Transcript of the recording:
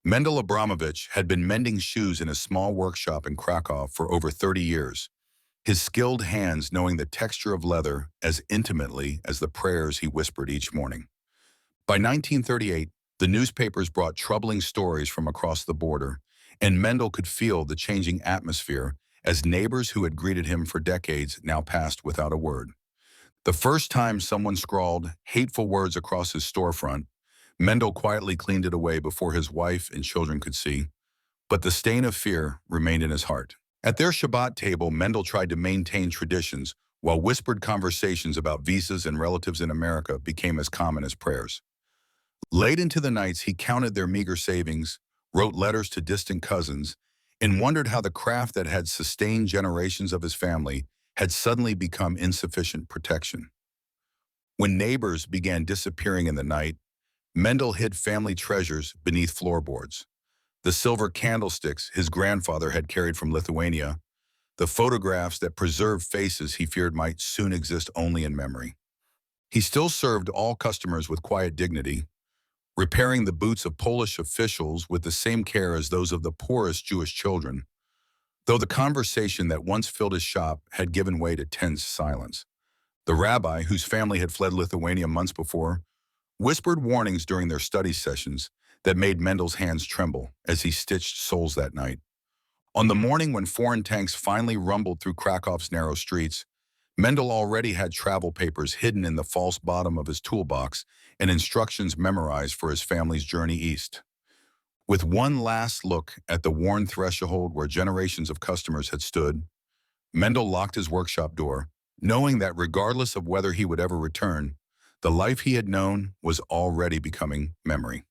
Mendel Abramovich had been mending shoes in a small workshop in Kraków for over 30 years, his skilled hands knowing the texture of leather as intimately as the prayers he whispered each morning. By 1938, the newspapers brought troubling stories from across the border, and Mendel could feel the changing atmosphere as neighbors who had greeted him for decades now passed without a word. The first time someone scrawled hateful words across his storefront, Mendel quietly cleaned it away before his wife and children could see, but the stain of fear remained in his heart. At their Shabbat table, Mendel tried to maintain traditions, while whispered conversations about visas and relatives in America became as common as prayers. Late into the nights, he counted their meager savings, wrote letters to distant cousins, and wondered how the craft that had sustained generations of his family had suddenly become insufficient protection. When neighbors began disappearing in the night, Mendel hid family treasures beneath floorboards. The silver candlesticks his grandfather had carried from Lithuania, the photographs that preserved faces he feared might soon exist only in memory. He still served all customers with quiet dignity, repairing the boots of Polish officials with the same care as those of the poorest Jewish children, though the conversation that once filled his shop had given way to tense silence. The rabbi, whose family had fled Lithuania months before, whispered warnings during their study sessions that made Mendel's hands tremble as he stitched soles that night. On the morning when foreign tanks finally rumbled through Krakow's narrow streets, Mendel already had travel papers hidden in the false bottom of his toolbox and instructions memorized for his family's journey east. With one last look at the worn threshold where generations of customers had stood, Mendel locked his workshop door, knowing that regardless of whether he would ever return, the life he had known was already becoming memory.